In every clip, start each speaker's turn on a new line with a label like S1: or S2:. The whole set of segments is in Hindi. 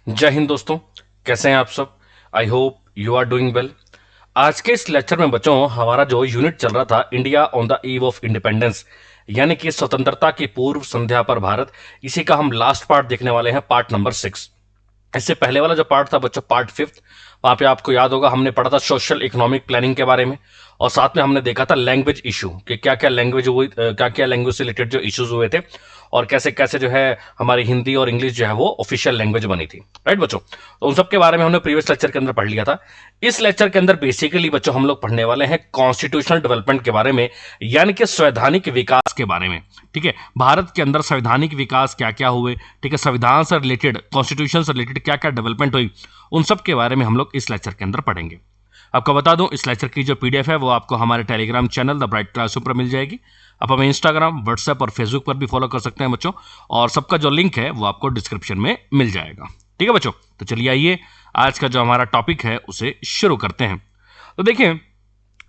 S1: जय हिंद दोस्तों। कैसे हैं आप सब? I hope you are doing well. आज के इस लेक्चर में बच्चों हमारा जो यूनिट चल रहा था India on the eve of independence, यानी कि स्वतंत्रता की पूर्व संध्या पर भारत, इसी का हम लास्ट पार्ट देखने वाले हैं, पार्ट नंबर 6। इससे पहले वाला जो पार्ट था बच्चों, पार्ट 5, वहां पे आपको याद होगा हमने पढ़ा था सोशल इकोनॉमिक प्लानिंग के बारे में, और साथ में हमने देखा था लैंग्वेज इशू कि क्या क्या लैंग्वेज हुई, क्या क्या लैंग्वेज से रिलेटेड जो इश्यूज हुए थे, और कैसे कैसे जो है हमारी हिंदी और इंग्लिश जो है वो ऑफिशियल लैंग्वेज बनी थी। राइट बच्चों, तो उन सब के बारे में हमने प्रीवियस लेक्चर के अंदर पढ़ लिया था। इस लेक्चर के अंदर बेसिकली बच्चों हम लोग पढ़ने वाले हैं कॉन्स्टिट्यूशनल डेवलपमेंट के बारे में, यानी कि संवैधानिक विकास के बारे में। ठीक है, भारत के अंदर संवैधानिक विकास क्या क्या हुए, ठीक है, संविधान से रिलेटेड, कॉन्स्टिट्यूशन से रिलेटेड क्या क्या डेवलपमेंट हुई, उन सब के बारे में हम लोग इस लेक्चर के अंदर पढ़ेंगे। आपको बता दूं, इस लेक्चर की जो पीडीएफ है वो आपको हमारे Telegram channel the bright classroom पर मिल जाएगी। आप हमें इंस्टाग्राम, व्हाट्सएप और फेसबुक पर भी फॉलो कर सकते हैं बच्चों, और सबका जो लिंक है वो आपको डिस्क्रिप्शन में मिल जाएगा। ठीक है बच्चों, तो चलिए आइए आज का जो हमारा टॉपिक है उसे शुरू करते हैं। तो देखिए,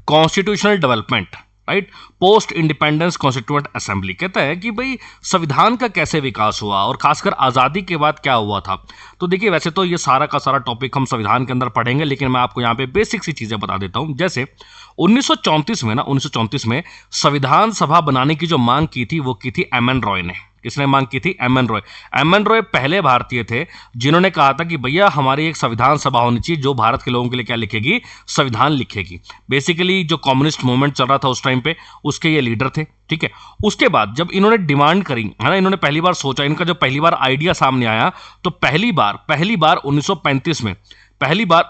S1: constitutional development, right, post independence constituent assembly कहता है कि भाई संविधान का कैसे विकास हुआ और खासकर आज़ादी के बाद क्या हुआ था। तो देखिए, वैसे तो ये सारा का सारा टॉपिक हम संविधान के अंदर पढ़ेंगे, लेकिन मैं आपको यहाँ पे बेसिक सी चीज़ें बता देता हूँ। जैसे 1934 में 1934 में संविधान सभा बनाने की जो मांग की थी वो की थी एम एन रॉय ने। किसने मांग की थी? M N Roy. M N Roy पहले भारतीय थे जिन्होंने कहा था कि भैया हमारी एक संविधान सभा होनी चाहिए जो भारत के लोगों के लिए क्या लिखेगी? संविधान लिखेगी। बेसिकली जो कम्युनिस्ट मूवमेंट चल रहा था उस टाइम पे, उसके ये लीडर थे। ठीक है, उसके बाद जब इन्होंने डिमांड करी है ना, इन्होंने पहली बार सोचा, इनका जो पहली बार आइडिया सामने आया, तो पहली बार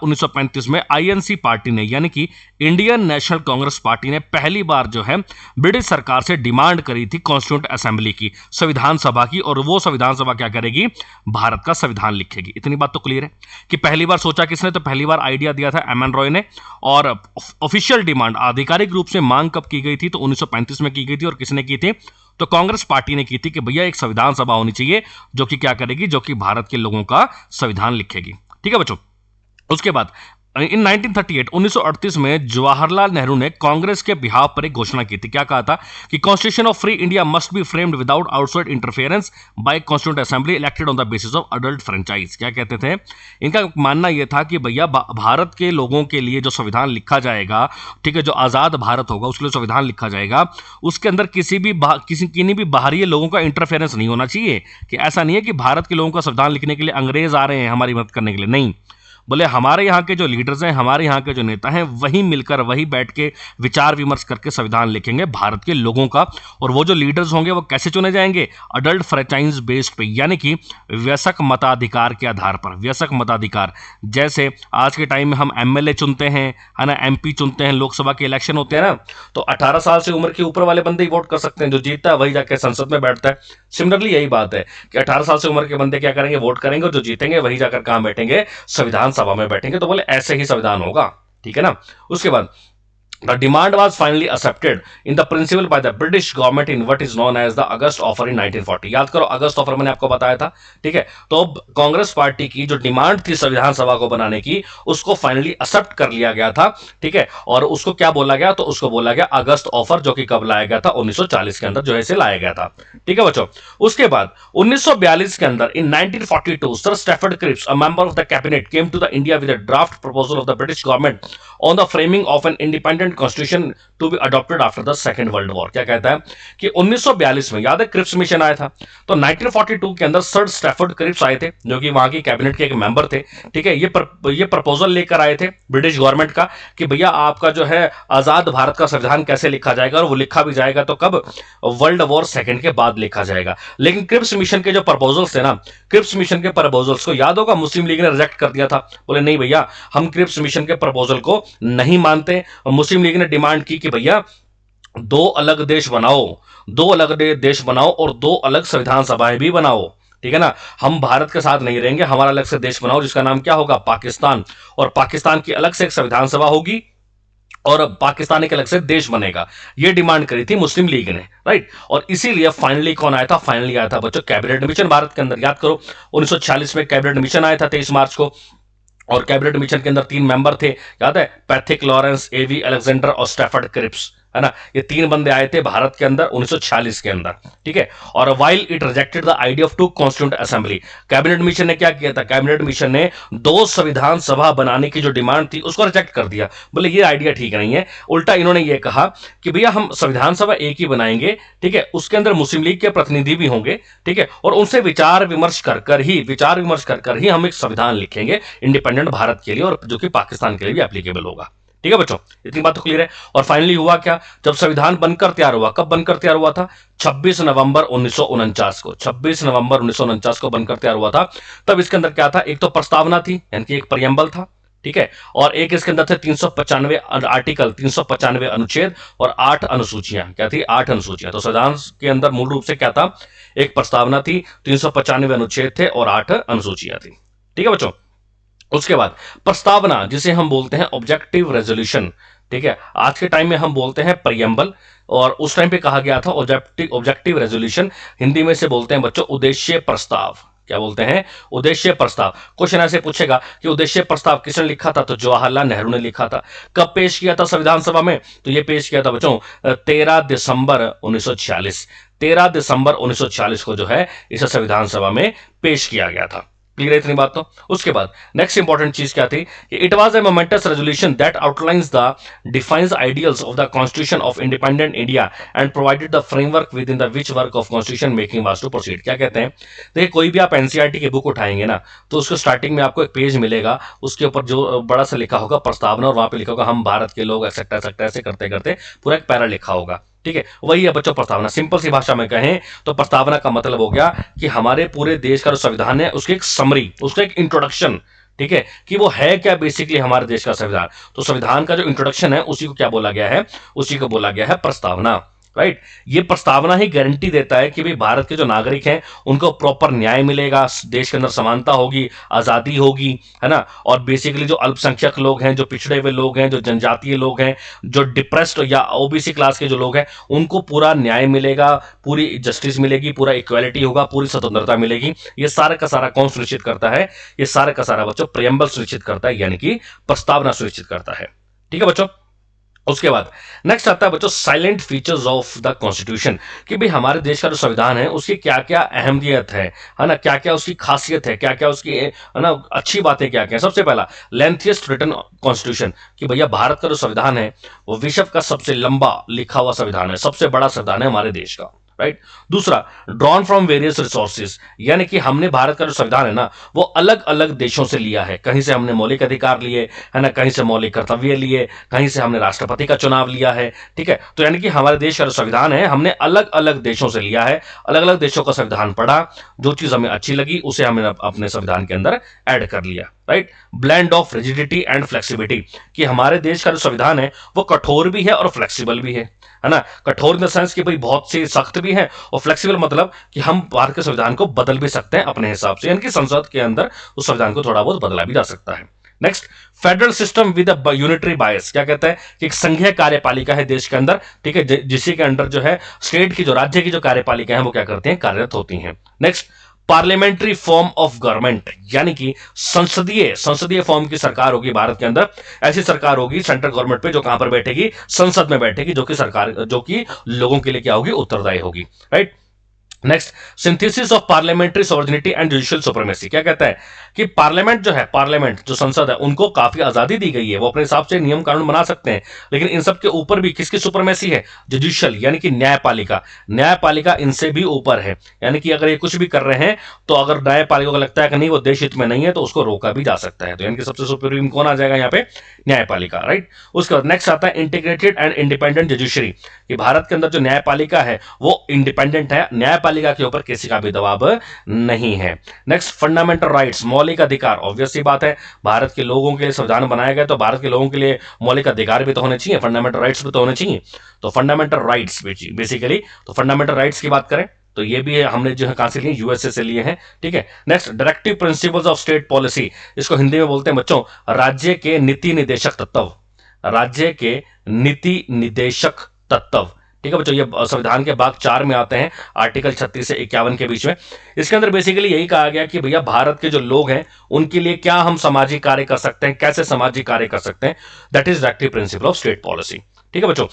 S1: 1935 में आईएनसी पार्टी ने, यानी कि इंडियन नेशनल कांग्रेस पार्टी ने पहली बार जो है ब्रिटिश सरकार से डिमांड करी थी कॉन्स्टिट्यूंट असेंबली की, संविधान सभा की, और वो संविधान सभा क्या करेगी? भारत का संविधान लिखेगी। इतनी बात तो क्लियर है कि पहली बार सोचा किसने? तो पहली बार आइडिया दिया था एम एन रॉय ने, और ऑफिशियल डिमांड, आधिकारिक रूप से मांग कब की गई थी? तो 1935 में की गई थी। और किसने की थी? तो कांग्रेस पार्टी ने की थी कि भैया एक संविधान सभा होनी चाहिए जो कि क्या करेगी? जो कि भारत के लोगों का संविधान लिखेगी। ठीक है बच्चों, उसके बाद इन 1938 में जवाहरलाल नेहरू ने कांग्रेस के बिहाफ पर एक घोषणा की थी। क्या कहा था? कि constitution of free India must be framed without outside interference by constituent assembly elected on the basis of adult franchise. क्या कहते थे? इनका मानना यह था कि भैया भारत के लोगों के लिए जो संविधान लिखा जाएगा, ठीक है, जो आजाद भारत होगा उसके लिए संविधान लिखा जाएगा, उसके अंदर किन्हीं भी बाहरी लोगों का इंटरफेरेंस नहीं होना चाहिए। कि ऐसा नहीं है कि भारत के लोगों का संविधान लिखने के लिए अंग्रेज आ रहे हैं हमारी मदद करने के लिए, नहीं। बोले हमारे यहाँ के जो लीडर्स हैं, हमारे यहाँ के जो नेता हैं, वही मिलकर, वही बैठ के विचार विमर्श करके संविधान लिखेंगे भारत के लोगों का। और वो जो लीडर्स होंगे वो कैसे चुने जाएंगे? अडल्ट फ्रेंचाइज बेस्ड पे, यानी कि वयस्क मताधिकार के आधार पर। वयस्क मताधिकार, जैसे आज के टाइम में हम एमएलए चुनते हैं, है ना, एमपी चुनते हैं, लोकसभा के इलेक्शन होते हैं ना, तो 18 साल से उम्र के ऊपर वाले बंदे ही वोट कर सकते हैं। जो जीतता है वही जाके संसद में बैठता है। सिमिलरली यही बात है कि 18 साल से उम्र के बंदे क्या करेंगे? वोट करेंगे, और जो जीतेंगे वही जाकर कहां बैठेंगे? संविधान सभा में बैठेंगे। तो बोले ऐसे ही संविधान होगा। ठीक है ना। उसके बाद The demand was finally accepted in the principle by the British government in what is known as the August Offer in 1940। याद करो, अगस्त ऑफर मैंने आपको बताया था। ठीक है, तो कांग्रेस पार्टी की जो डिमांड थी संविधान सभा को बनाने की, उसको फाइनली एक्सेप्ट कर लिया गया था। ठीक है, और उसको क्या बोला गया? तो उसको बोला गया अगस्त ऑफर, जो कि कब लाया गया था? 1940 के अंदर जो है इसे लाया गया था। ठीक है बच्चों, उसके बाद 1942 के अंदर in 1942 sir Stafford Cripps, a member of the cabinet, came to the India with a draft proposal of the British government on the framing of an independent constitution to be adopted after the second world war. क्या कहता है कि 1942 में, याद है, क्रिप्स मिशन आया था। तो 1942 के अंदर सर स्टैफर्ड क्रिप्स आए थे, जो कि वहां की कैबिनेट के एक मेंबर थे। ठीक है, ये प्रपोजल लेकर आए थे ब्रिटिश गवर्नमेंट का कि भैया आपका जो है आजाद भारत का संविधान कैसे लिखा जाएगा, और वो लिखा भी जाएगा तो कब? वर्ल्ड वॉर सेकंड के बाद लिखा जाएगा। लेकिन क्रिप्स मिशन के जो प्रपोजल्स थे ना, क्रिप्स मिशन के प्रपोजल्स को याद होगा मुस्लिम लीग ने रिजेक्ट कर दिया था। बोले नहीं भैया, हम क्रिप्स मिशन के प्रपोजल को नहीं मानते। मुस्लिम लीग ने डिमांड की कि भैया दो अलग देश बनाओ, और दो अलग संविधान सभाएं भी बनाओ। ठीक है ना, हम भारत के साथ नहीं रहेंगे, हमारा अलग से देश बनाओ जिसका नाम क्या होगा? पाकिस्तान। और पाकिस्तान की अलग से एक संविधान सभा होगी, और पाकिस्तान एक अलग से देश बनेगा। यह डिमांड करी थी मुस्लिम लीग ने, राइट। और इसीलिए फाइनली कौन आया था? फाइनली आया था बच्चों कैबिनेट मिशन भारत के अंदर। याद करो, 1946 में कैबिनेट मिशन आया था 23 मार्च को, और कैबिनेट मिशन के अंदर 3 मेंबर थे, याद है, पैथिक लॉरेंस, एवी अलेक्जेंडर और स्टैफर्ड क्रिप्स। है ना। ये 3 बंदे आए थे भारत के अंदर 1946 के अंदर, ठीक है। और while it rejected the idea of 2 constituent assembly, cabinet mission ने क्या किया था, कैबिनेट मिशन ने 2 संविधान सभा बनाने की जो डिमांड थी उसको रिजेक्ट कर दिया। बोले ये आइडिया ठीक नहीं है। उल्टा इन्होंने ये कहा कि भैया हम संविधान सभा एक ही बनाएंगे, ठीक है, उसके अंदर मुस्लिम लीग के प्रतिनिधि भी होंगे, ठीक है, और उनसे विचार विमर्श कर कर ही हम एक संविधान लिखेंगे इंडिपेंडेंट भारत के लिए, और जो कि पाकिस्तान के लिए भी एप्लीकेबल होगा। ठीक है बच्चों, इतनी बात तो क्लियर है। और फाइनली हुआ क्या, जब संविधान बनकर तैयार हुआ, कब बनकर तैयार हुआ था, 26 नवंबर 1949 को, 26 नवंबर 1949 को बनकर तैयार हुआ था। तब इसके अंदर क्या था, एक तो प्रस्तावना थी, यानी कि एक प्रियम्बल था, ठीक है, और एक इसके अंदर थे 395 आर्टिकल, 395 अनुच्छेद और 8 अनुसूचियां। क्या थी, 8 अनुसूचियां। तो संविधान के अंदर मूल रूप से क्या था, एक प्रस्तावना थी, 395 अनुच्छेद थे और 8 अनुसूचियां थी। ठीक है बच्चों, उसके बाद प्रस्तावना, जिसे हम बोलते हैं ऑब्जेक्टिव रेजोल्यूशन, ठीक है, आज के टाइम में हम बोलते हैं प्रियम्बल, और उस टाइम पे कहा गया था ऑब्जेक्टिव रेजोल्यूशन, हिंदी में से बोलते हैं बच्चों उद्देश्य प्रस्ताव। क्या बोलते हैं, उद्देश्य प्रस्ताव। क्वेश्चन ऐसे पूछेगा कि उद्देश्य प्रस्ताव किसने लिखा था, तो जवाहरलाल नेहरू ने लिखा था। कब पेश किया था संविधान सभा में, तो यह पेश किया था बच्चों 13 दिसंबर 1946, 13 दिसंबर 1946 को जो है इसे संविधान सभा में पेश किया गया था। क्लियर है इतनी बात तो। उसके बाद नेक्स्ट इंपॉर्टेंट चीज क्या थी, it was a momentous resolution that outlines the defines ideals of the constitution of independent India and provided the framework within the which work of constitution making was to proceed. क्या कहते हैं, देखिए कोई भी आप एनसीईआरटी की बुक उठाएंगे ना, तो उसको स्टार्टिंग में आपको एक पेज मिलेगा, उसके ऊपर जो बड़ा सा लिखा होगा प्रस्तावना, और वहां पे लिखा होगा हम भारत के लोग एक्सेट्रा एक्सेट्रा, ऐसे करते करते पूरा एक पैरा लिखा होगा। ठीक है, वही है बच्चों प्रस्तावना। सिंपल सी भाषा में कहें तो प्रस्तावना का मतलब हो गया कि हमारे पूरे देश का जो संविधान है उसकी एक समरी, उसका एक इंट्रोडक्शन, ठीक है, कि वो है क्या बेसिकली हमारे देश का संविधान। तो संविधान का जो इंट्रोडक्शन है उसी को क्या बोला गया है, उसी को बोला गया है प्रस्तावना। राइट, ये प्रस्तावना ही गारंटी देता है कि भाई भारत के जो नागरिक हैं उनको प्रॉपर न्याय मिलेगा, देश के अंदर समानता होगी, आजादी होगी, है ना। और बेसिकली जो अल्पसंख्यक लोग हैं, जो पिछड़े हुए लोग हैं, जो जनजातीय लोग हैं, जो डिप्रेस्ड या ओबीसी क्लास के जो लोग हैं, उनको पूरा न्याय मिलेगा, पूरी जस्टिस मिलेगी, पूरा इक्वालिटी होगा, पूरी स्वतंत्रता मिलेगी। ये सारा का सारा कौन सुनिश्चित करता है, ये सारा का सारा बच्चों प्रियम्बल सुनिश्चित करता है, यानी कि प्रस्तावना सुनिश्चित करता है। ठीक है बच्चों, उसके बाद नेक्स्ट आता है बच्चों salient features of the constitution, कि भाई हमारे देश का जो संविधान है उसकी क्या क्या अहमियत है ना, क्या क्या उसकी खासियत है, क्या क्या उसकी है ना अच्छी बातें क्या क्या। सबसे पहला लेंथिएस्ट रिटन कॉन्स्टिट्यूशन, कि भैया भारत का जो संविधान है वो विश्व का सबसे लंबा लिखा हुआ संविधान है, सबसे बड़ा संविधान है हमारे देश का। राइट, दूसरा ड्रॉन फ्रॉम वेरियस रिसोर्सेज, यानी कि हमने भारत का जो संविधान है ना वो अलग अलग देशों से लिया है। कहीं से हमने मौलिक अधिकार लिए, है ना, कहीं से मौलिक कर्तव्य लिए, कहीं से हमने राष्ट्रपति का चुनाव लिया है। ठीक है, तो यानी कि हमारे देश का जो संविधान है हमने अलग अलग देशों से लिया है, अलग अलग देशों का संविधान पढ़ा, जो चीज हमें अच्छी लगी उसे हमने अपने संविधान के अंदर ऐड कर लिया। Right, blend of rigidity and flexibility, कि हमारे देश का जो संविधान है वो कठोर भी है और फ्लेक्सिबल भी है ना। कठोर इन द सेंस कि भाई बहुत से सख्त भी है, और फ्लेक्सिबल मतलब कि हम भारत के संविधान को बदल भी सकते हैं अपने हिसाब से, यानी कि संसद के अंदर उस संविधान को थोड़ा बहुत बदला भी जा सकता है। Next, federal system with a unitary बायस, क्या कहता है कि एक संघीय कार्यपालिका है देश के अंदर, ठीक है, जिसी के अंदर जो है स्टेट की जो राज्य की जो कार्यपालिका है वो क्या करते हैं, कार्यरत होती हैं। Next, parliamentary form of government, यानी कि संसदीय फॉर्म की सरकार होगी भारत के अंदर। ऐसी सरकार होगी सेंट्रल गवर्नमेंट पे जो कहां पर बैठेगी, संसद में बैठेगी, जो कि सरकार, जो कि लोगों के लिए क्या होगी, उत्तरदायी होगी। Right, next, synthesis of parliamentary sovereignty and judicial supremacy, क्या कहता है कि पार्लियामेंट जो है, पार्लियामेंट जो संसद है उनको काफी आजादी दी गई है, वो अपने हिसाब से नियम कानून बना सकते हैं, लेकिन इन सब के ऊपर भी किसकी सुप्रीमेसी है, जुडिशियल, यानी कि न्यायपालिका इनसे भी ऊपर है। यानी कि अगर ये कुछ भी कर रहे हैं तो अगर न्यायपालिका को लगता है कि नहीं वो देश हित में नहीं है तो उसको रोका भी जा सकता है। तो यानी कि सबसे सुप्रीम कौन आ जाएगा यहाँ पे, न्यायपालिका। राइट, उसके बाद नेक्स्ट आता है इंटीग्रेटेड एंड इंडिपेंडेंट जुडिशरी, कि भारत के अंदर जो न्यायपालिका है वो इंडिपेंडेंट है, न्यायपालिका के ऊपर किसी का भी दबाव नहीं है। नेक्स्ट, फंडामेंटल राइट्स, मौलिक अधिकार, ऑब्वियस सी बात है भारत के लोगों के लिए संविधान बनाया गया तो भारत के लोगों के लिए मौलिक अधिकार भी तो होने चाहिए, फंडामेंटल राइट्स भी तो होने चाहिए। तो फंडामेंटल राइट्स बेसिकली, तो फंडामेंटल राइट्स की बात करें तो ये भी हमने जो है कहां से लिए, यूएसए से लिए हैं। ठीक है, next, directive principles of state policy, इसको हिंदी में बोलते हैं बच्चों राज्य के नीति निदेशक तत्व, राज्य के नीति निदेशक तत्व। ठीक है बच्चों, ये संविधान के भाग 4 में आते हैं, आर्टिकल 36 से 51 के बीच में। इसके अंदर बेसिकली यही कहा गया कि भैया भारत के जो लोग हैं उनके लिए क्या हम सामाजिक कार्य कर सकते हैं, कैसे सामाजिक कार्य कर सकते हैं, that is directive principle of state policy. ठीक है बच्चों,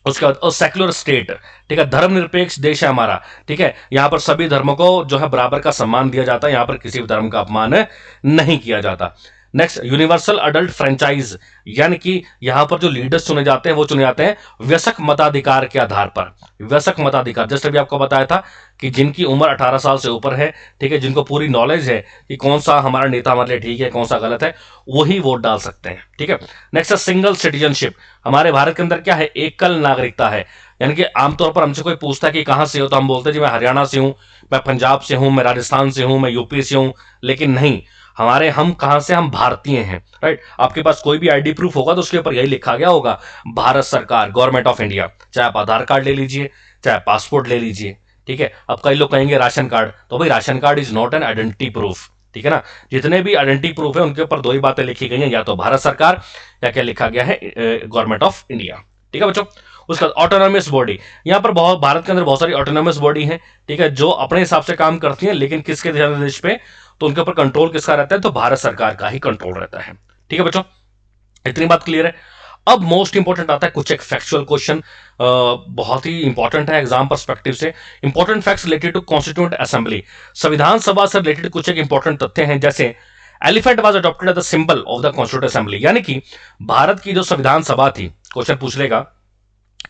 S1: उसके बाद और सेक्युलर स्टेट, ठीक है, धर्मनिरपेक्ष देश है हमारा, ठीक है, यहां पर सभी धर्मों को जो है बराबर का सम्मान दिया जाता है, यहां पर किसी भी धर्म का अपमान नहीं किया जाता। नेक्स्ट, यूनिवर्सल अडल्ट फ्रेंचाइज, यानी कि यहां पर जो लीडर्स चुने जाते हैं वो चुने जाते हैं वयस्क मताधिकार के आधार पर। वयस्क मताधिकार, जैसे भी आपको बताया था कि जिनकी उम्र 18 साल से ऊपर है, ठीक है, जिनको पूरी नॉलेज है कि कौन सा हमारा नेता हमारे लिए ठीक है, कौन सा गलत है, वही वोट डाल सकते हैं, ठीक है। नेक्स्ट है सिंगल सिटीजनशिप। हमारे भारत के अंदर क्या है, एकल नागरिकता है, यानी कि आमतौर पर हमसे कोई पूछता है कि कहां से हो, तो हम बोलते हैं जी मैं हरियाणा से हूं, मैं पंजाब से हूं, मैं राजस्थान से हूं, मैं यूपी से हूं, लेकिन नहीं, हमारे हम कहां से, हम भारतीय हैं, राइट। आपके पास कोई भी आईडी प्रूफ होगा तो उसके ऊपर यही लिखा गया होगा भारत सरकार, गवर्नमेंट ऑफ इंडिया, चाहे आप आधार कार्ड ले लीजिए, चाहे पासपोर्ट ले लीजिए, ठीक है। अब कई लोग कहेंगे राशन कार्ड, तो भाई ration card is not an identity proof, ठीक है ना। जितने भी आइडेंटिटी प्रूफ है उनके ऊपर दो ही बातें लिखी गई हैं, या तो भारत सरकार या क्या लिखा गया है गवर्नमेंट ऑफ इंडिया, ठीक है बच्चों। उसका ऑटोनॉमस बॉडी, यहां पर बहुत, भारत के अंदर बहुत सारी ऑटोनॉमस बॉडी है, ठीक है, जो अपने हिसाब से काम करती हैं, लेकिन किसके दिशा निर्देश पे, तो उनके ऊपर कंट्रोल किसका रहता है, तो भारत सरकार का ही कंट्रोल रहता है, ठीक है बच्चों। इतनी बात क्लियर है। अब मोस्ट इंपॉर्टेंट आता है कुछ एक फैक्चुअल क्वेश्चन, बहुत ही इंपॉर्टेंट है एग्जाम पर्सपेक्टिव से। Important facts related to constituent assembly, संविधान सभा से रिलेटेड कुछ एक इंपॉर्टेंट तथ्य हैं, जैसे elephant was adopted as the symbol of the constituent assembly, यानी कि भारत की जो संविधान सभा थी, क्वेश्चन पूछ लेगा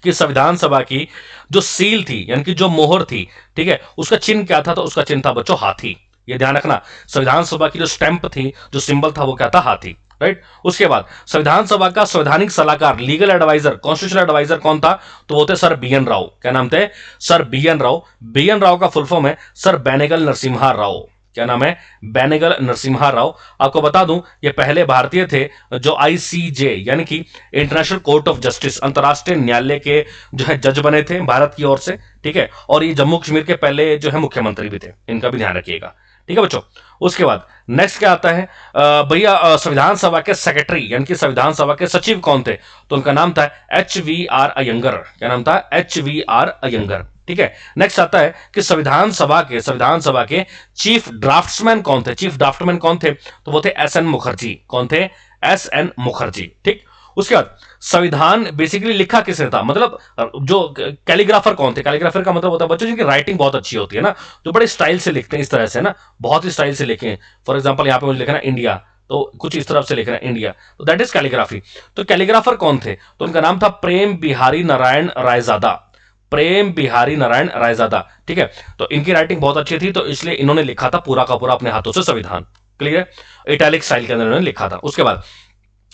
S1: कि संविधान सभा की जो सील थी, यानी कि जो मोहर थी, ठीक है, उसका चिन्ह क्या था, तो उसका चिन्ह था बच्चों हाथी। ये ध्यान रखना, संविधान सभा की जो स्टैंप थी, जो सिंबल था, वो क्या था, हाथी, राइट। उसके बाद संविधान सभा का संवैधानिक सलाहकार, लीगल एडवाइजर, कॉन्स्टिट्यूशनल एडवाइजर कौन था, तो वो थे सर बी एन राव। क्या नाम थे, sir B N Rao. B N Rao का फुल फॉर्म है सर बेनेगल नरसिम्हा राव। क्या नाम है, बेनेगल नरसिम्हा राव। आपको बता दूं ये पहले भारतीय थे जो आईसीजे, यानी कि इंटरनेशनल कोर्ट ऑफ जस्टिस, अंतरराष्ट्रीय न्यायालय के जो है जज बने थे भारत की ओर से, ठीक है। और ये जम्मू कश्मीर के पहले जो है मुख्यमंत्री भी थे, इनका भी ध्यान रखिएगा, ठीक है बच्चों। उसके बाद नेक्स्ट क्या आता है, भैया संविधान सभा के सेक्रेटरी, यानी कि संविधान सभा के सचिव कौन थे, तो उनका नाम था एच वी आर अयंगर। क्या नाम था, एच वी आर अयंगर, ठीक है। नेक्स्ट आता है कि संविधान सभा के चीफ ड्राफ्ट्समैन कौन थे, चीफ ड्राफ्टमैन कौन थे, तो वो थे एस एन मुखर्जी। कौन थे, एस एन मुखर्जी, ठीक। उसके बाद संविधान बेसिकली लिखा किसने था, मतलब जो कैलीग्राफर कौन थे, कैलीग्राफर का मतलब होता है बच्चों जिनकी राइटिंग बहुत अच्छी होती है ना, जो बड़े स्टाइल से लिखते हैं, इस तरह से ना, बहुत ही स्टाइल से लिखे। फॉर एग्जांपल यहाँ पे मुझे लिखना इंडिया, तो कुछ इस तरफ से लिखना इंडिया, तो दैट इज कैलीग्राफी। तो कैलीग्राफर कौन थे, तो उनका नाम था प्रेम बिहारी नारायण रायजादा। प्रेम बिहारी नारायण रायजादा, ठीक है। तो इनकी राइटिंग बहुत अच्छी थी, तो इसलिए इन्होंने लिखा था पूरा का पूरा अपने हाथों से संविधान, क्लियर है, इटैलिक स्टाइल के अंदर इन्होंने लिखा था। उसके बाद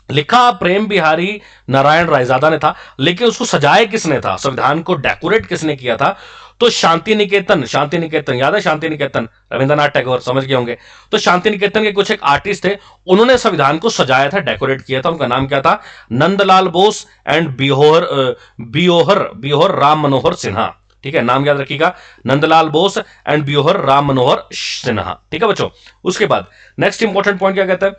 S1: लिखा प्रेम बिहारी नारायण रायजादा ने था, लेकिन उसको सजाए किसने था, संविधान को डेकोरेट किसने किया था, तो शांति निकेतन, शांति निकेतन याद है, शांति निकेतन रविंद्रनाथ टैगोर, समझ गए होंगे। तो शांति निकेतन के कुछ एक आर्टिस्ट थे, उन्होंने संविधान को सजाया था, डेकोरेट किया था। उनका नाम क्या था, नंदलाल बोस एंड बियोहर राम मनोहर सिन्हा, ठीक है, नाम याद रखिएगा, नंदलाल बोस एंड बियोहर राम मनोहर सिन्हा, ठीक है बच्चों। उसके बाद नेक्स्ट इंपॉर्टेंट पॉइंट क्या कहता है,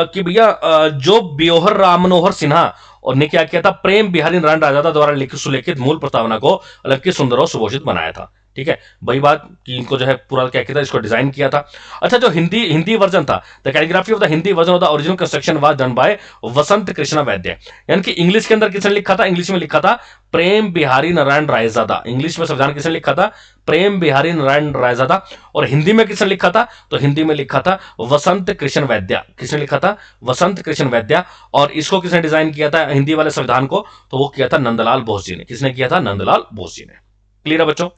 S1: कि भैया जो बियोहर राम मनोहर सिन्हा और ने क्या किया था, प्रेम बिहारी नारायण रायजादा द्वारा लिखित सुलेखित मूल प्रस्तावना को अलग सुंदर और सुभूषित बनाया था, ठीक है। वही बात कि इनको जो है पूरा क्या किया था, इसको डिजाइन किया था। अच्छा, जो हिंदी हिंदी वर्जन था, the calligraphy of the Hindi version of the original construction was done by Vasant Krishna Vaidya, यानी कि इंग्लिश के अंदर किसने लिखा था, इंग्लिश में लिखा था प्रेम बिहारी नारायण रायजादा। इंग्लिश में संविधान किसने लिखा था, प्रेम बिहारी नारायण रायजादा। और हिंदी में किसने लिखा था, तो हिंदी में लिखा था वसंत कृष्ण वैद्य। किसने लिखा था, वसंत कृष्ण वैद्य। और इसको किसने डिजाइन किया था, हिंदी वाले संविधान को, तो वो किया था नंदलाल बोस जी ने। किसने किया था, नंदलाल बोस जी ने। क्लियर है बच्चों,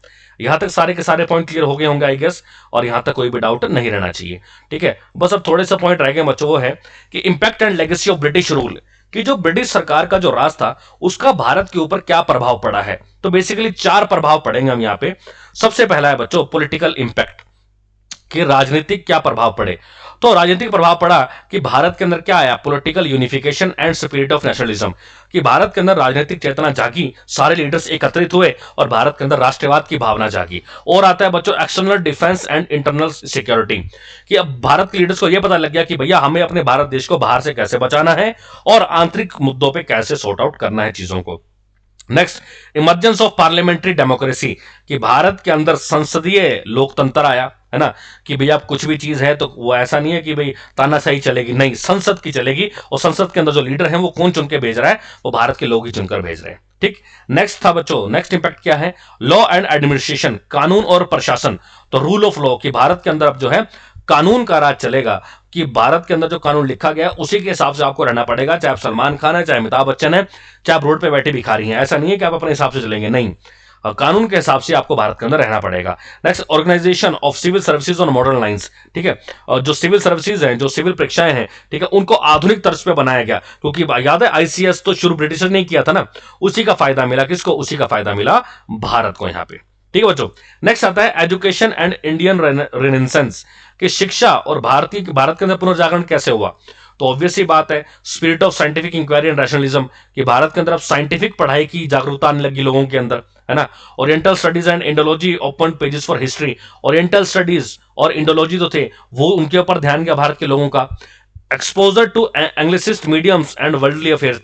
S1: यहां तक सारे के सारे पॉइंट क्लियर हो गए होंगे आई गेस, और यहां तक कोई भी डाउट नहीं रहना चाहिए, ठीक है। बस अब थोड़े से पॉइंट रह गए बच्चों, वो है कि impact and legacy of British rule, कि जो ब्रिटिश सरकार का जो राज था उसका भारत के ऊपर क्या प्रभाव पड़ा है। तो बेसिकली 4 प्रभाव पड़ेंगे हम यहां पे। सबसे पहला है बच्चों पॉलिटिकल इंपैक्ट, कि राजनीतिक क्या प्रभाव पड़े। तो राजनीतिक प्रभाव पड़ा कि भारत के अंदर क्या आया, political unification and spirit of nationalism, कि भारत के अंदर राजनीतिक चेतना जागी, सारे लीडर्स एकत्रित हुए और भारत के अंदर राष्ट्रवाद की भावना जागी। और आता है बच्चों external defence and internal security, कि अब भारत के लीडर्स को यह पता लग गया कि भैया हमें अपने भारत देश को बाहर से कैसे बचाना है और आंतरिक मुद्दों पर कैसे सॉर्ट आउट करना है चीजों को। Next, emergence of parliamentary democracy, कि भारत के अंदर संसदीय लोकतंत्र आया, है ना, कि भैया कुछ भी चीज है तो वो ऐसा नहीं है कि भाई तानाशाही चलेगी, नहीं, संसद की चलेगी। और संसद के अंदर जो लीडर हैं वो कौन चुन के भेज रहा है, वो भारत के लोग ही चुनकर भेज रहे हैं। ठीक। नेक्स्ट था बच्चों, नेक्स्ट इंपैक्ट क्या है, लॉ एंड एडमिनिस्ट्रेशन, कानून और प्रशासन। तो रूल ऑफ लॉ, कि भारत के अंदर अब जो है कानून का राज चलेगा, कि भारत के अंदर जो कानून लिखा गया उसी के हिसाब से आपको रहना पड़ेगा, चाहे आप सलमान खान है, चाहे अमिताभ बच्चन है, चाहे आप रोड पे बैठे भिखारी हैं, ऐसा नहीं है कि आप अपने हिसाब से चलेंगे, नहीं, कानून के हिसाब से आपको भारत के अंदर रहना पड़ेगा। Next, organisation of civil services on modern lines, ठीक है, और जो सिविल सर्विसेज हैं, जो सिविल परीक्षाएं हैं, ठीक है, उनको आधुनिक तर्ज पे बनाया गया, क्योंकि याद है आईसीएस तो शुरू ब्रिटिशर ने किया था ना, उसी का फायदा मिला किसको, उसी का फायदा मिला भारत को यहाँ पे। ठीक है बच्चों। नेक्स्ट आता है एजुकेशन एंड इंडियन रेनेसेंस, कि शिक्षा और भारत के अंदर पुनर्जागरण कैसे हुआ। तो ऑब्वियसली बात है, spirit of scientific inquiry and rationalism, कि भारत के अंदर अब साइंटिफिक पढ़ाई की जागरूकता आने लगी लोगों के अंदर, है ना। Oriental studies and Indology open pages for history, oriental studies और इंडोलॉजी तो थे वो, उनके ऊपर ध्यान गया भारत के लोगों का। Exposure to anglicist mediums and worldly affairs,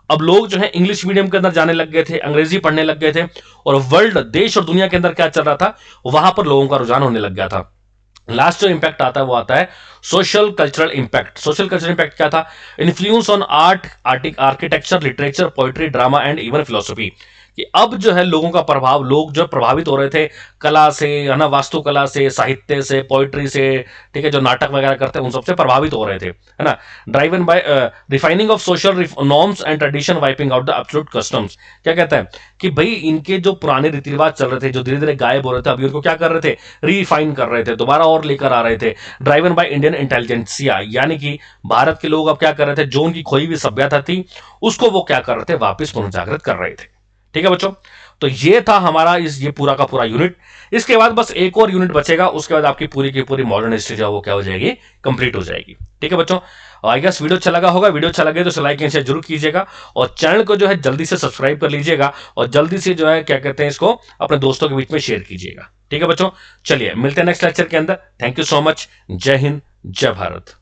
S1: अब लोग जो है इंग्लिश मीडियम के अंदर जाने लग गए थे, अंग्रेजी पढ़ने लग गए थे, और वर्ल्ड, देश और दुनिया के अंदर क्या चल रहा था वहां पर लोगों का रुझान होने लग गया था। लास्ट जो इंपैक्ट आता है वो आता है social cultural impact. Social cultural impact क्या था, influence on art, architecture, literature, poetry, drama and even philosophy, कि अब जो है लोगों का प्रभाव, लोग जो प्रभावित हो रहे थे कला से, है ना, वास्तुकला से, साहित्य से, पोइट्री से, ठीक है, जो नाटक वगैरह करते हैं उन सबसे प्रभावित हो रहे थे, है ना। Driven by refining of social norms and tradition, wiping out the absolute customs. क्या कहता है कि भाई इनके जो पुराने रीति रिवाज चल रहे थे, जो धीरे धीरे गायब हो रहे थे, अभी उनको क्या कर रहे थे, रिफाइन कर रहे थे, दोबारा और लेकर आ रहे थे। ड्राइवन बाय इंडियन इंटेलिजेंसिया, यानी कि भारत के लोग अब क्या कर रहे थे, जो उनकी खोई हुई सभ्यता थी उसको वो क्या कर रहे थे, वापस पुनर्जागृत कर रहे थे। ठीक है बच्चों, तो ये था हमारा ये पूरा का पूरा यूनिट। इसके बाद बस एक और यूनिट बचेगा, उसके बाद आपकी पूरी की पूरी मॉडर्न हिस्ट्री जो वो क्या हो जाएगी, कंप्लीट हो जाएगी। ठीक है बच्चों, आई गेस वीडियो अच्छा लगा होगा। वीडियो अच्छा लगे तो लाइक एंड शेयर जरूर कीजिएगा, और चैनल को जो है जल्दी से सब्सक्राइब कर लीजिएगा, और जल्दी से जो है क्या कहते हैं इसको अपने दोस्तों के बीच में शेयर कीजिएगा। ठीक है बच्चों, चलिए मिलते हैं नेक्स्ट लेक्चर के अंदर। Thank you so much. जय हिंद, जय भारत।